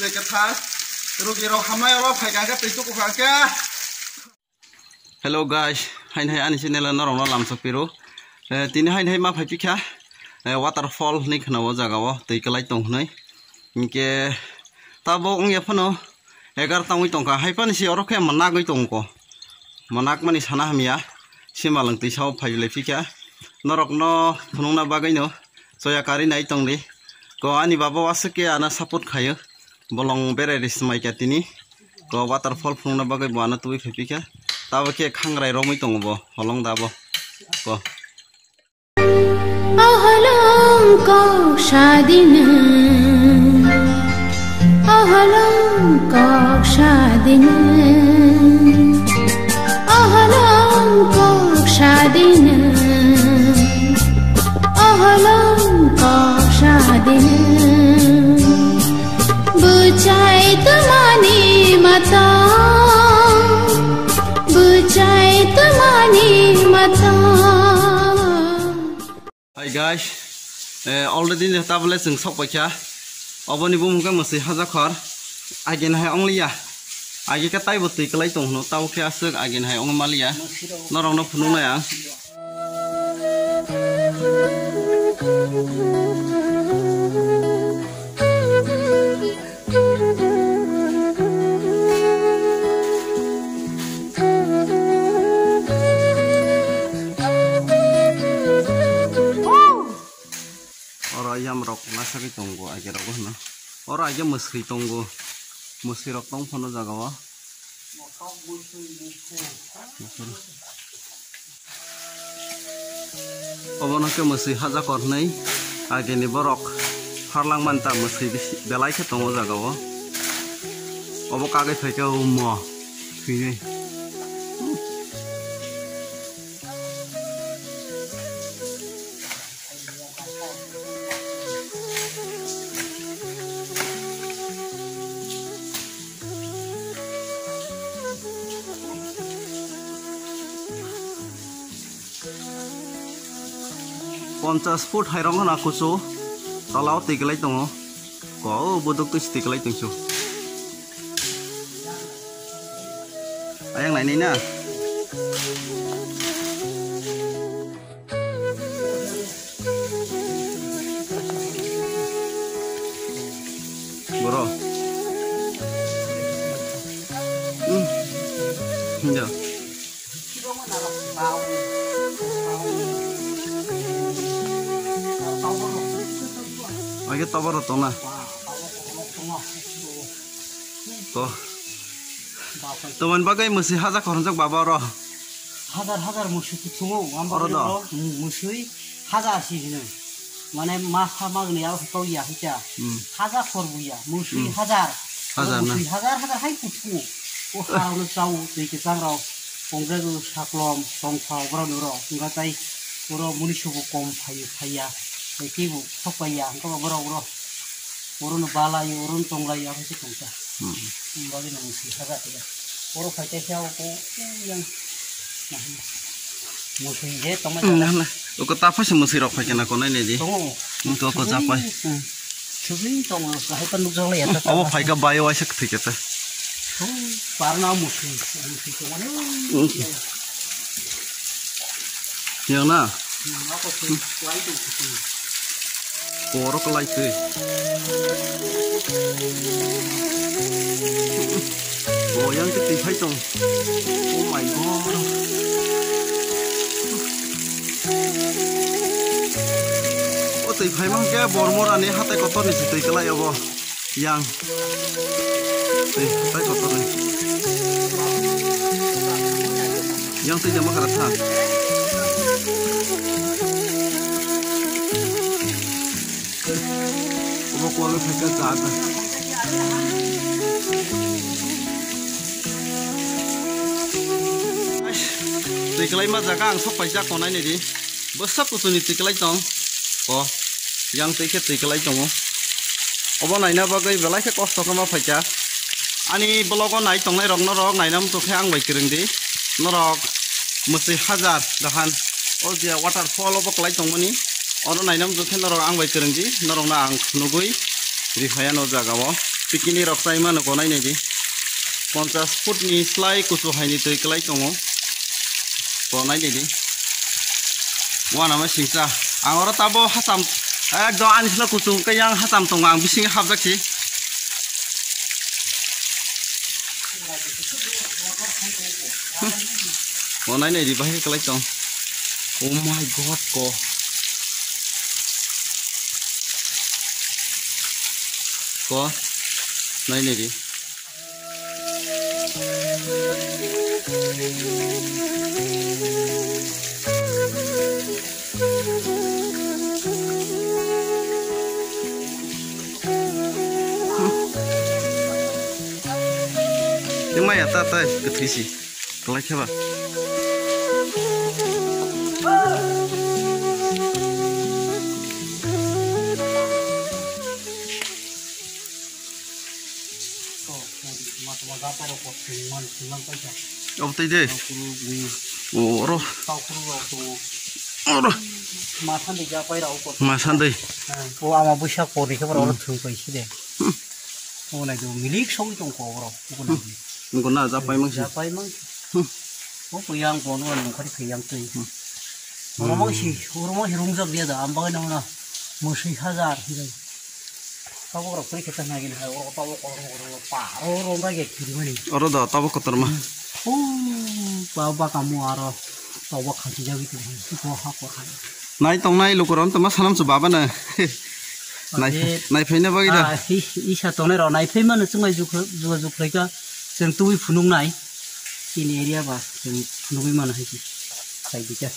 Leka thas rugi rok hamai oro phaikan ka teitu ko ka. Hello guys, hain hai ani channel norong no lamsok piru. Tini hain hai ma phai pikha waterfall ni khna o jaga o tei kalai tong hnai. Inke tabo ongya phano 11 tangui tongka hai pan si oro khe manak goi tongko. Manak mani sana hamia simalang tei sao phai le pikha. Norok no phunung na bagai no soya kari nai tongli. Ko ani baba wasake ana support khayo. Bolong bere rismai ka tini. Ko waterfall phunung na bagai bana tui phai pikha. Tabo ke khangrai romoi tongbo holong dabo. Ko Ahlam को शादिन अहलम को शादिन अहलम को शादिन अहलम को शादिन बुझाई तुम्हारी मता बुझाई तुम्हारी मता. Hi guys, already the tablet sing sok baca. Abani bum ka masih hazakhar. Agen hai ong liya. Agi ka tai boti kelai tong no tau kya sek agen hai ong malia. Norong no phunung na ya. Ayam rok nasa ki tonggo aja rok na ora aja mesri tonggo mesri rok tong phono jaga wa obono ke mesri haja kornai age ni borok harlang manta mesri belai ke tongo jaga wa obo kage thai ke mo thine. 50 foot hai rong na kuso talau tikelai tongo ko bodok tu tikelai tongsu ayang lain ni na bro ya Ayo tabar to na. To. Teman bagai musi haza koronjak baba ro. Hazar musi tungo ambaro ro musi haza sini. Mane masa magni au kau ya hica. Haza korbuya musi hazar. Musi hazar hai kutu. O harau no tau dei ke sangrau. Pongjago saklom tongphau bro ro. Ngatai oro munisubu kom phaya. Kibu sopaya angko bro urun balai urun tonglai apa sih kongsa bagi nangsi haga ya oro pakai siapa ko yang musuh je tomai nah uko tapa sih musuh rok pakai nakona ini di untuk aku capai coba tong hai penduk jolai ya oh pakai bayo aja ketika teh parna musuh tomai yang na aku sih kuai tu Poro kelai tuh. Oh yang ketiga hai tong. Oh my god. Oh tei hai mang kya bormor ane hatai kotor nih tei kelai abo. Yang tei hatai kotor nih. Yang tei jama kerasa. Kuala pakai jaga. Tikelai mah jaga ang sok pajak konai nih di. Besar tuh nih tikelai tong. Oh, yang tikelai tong. Obo naina bagai belai ke kosto kama pajak. Ani belogo nai tong nai rong norok nai nam tuh ang baik kering di. Norok mesti hajar dahan. Oh dia waterfall obo kelai tong mani. Orang nainam tuh kan orang ang baik kerengji, orang na ang nugui, rifaya no jaga wo, bikini rok sai mano ko nai nei di 50 foot ni slai kuchu haini tei klai tongo ko nai nei di wana ma singsa angora tabo hasam ekdom anisla kuchu kayang hasam tongo ang bising habjakchi ko nai nei di bahai klai tong oh my god ko nai nei di nhưng mà ta cái thứ gì có lấy chưa bà ông tây đi ồ rồi mà san đi 아마 부샤 꼬리 그걸 얼어 들고 있으래. 오늘 그 밀릭 속이 좀 고로. 이거 나 잡아이 망치. 잡아이 망치. 뭐 그냥 보는 건 거리 그냥 뜨이. 오로망시 롱잡이다 안 봐가 나오나. 무시 하자 이래. 따보라 그렇게 끝나긴 해. 오로 따보 바로 가게 길이니. 얼어다 따보 것들만. 오, 바바 kamu 알아. 따보 같이 저기 좀 뭐 하고 하네. 나이 동나이 로그런 또 마사람 좀 봐봐나. 나이 페이나 bagida. 이샤 돈에로 나이 페이만은 정말 주가 그러니까 전 또이 분홍 나이 이 에리아 봐. 전 분홍이만 하지. 사이드자.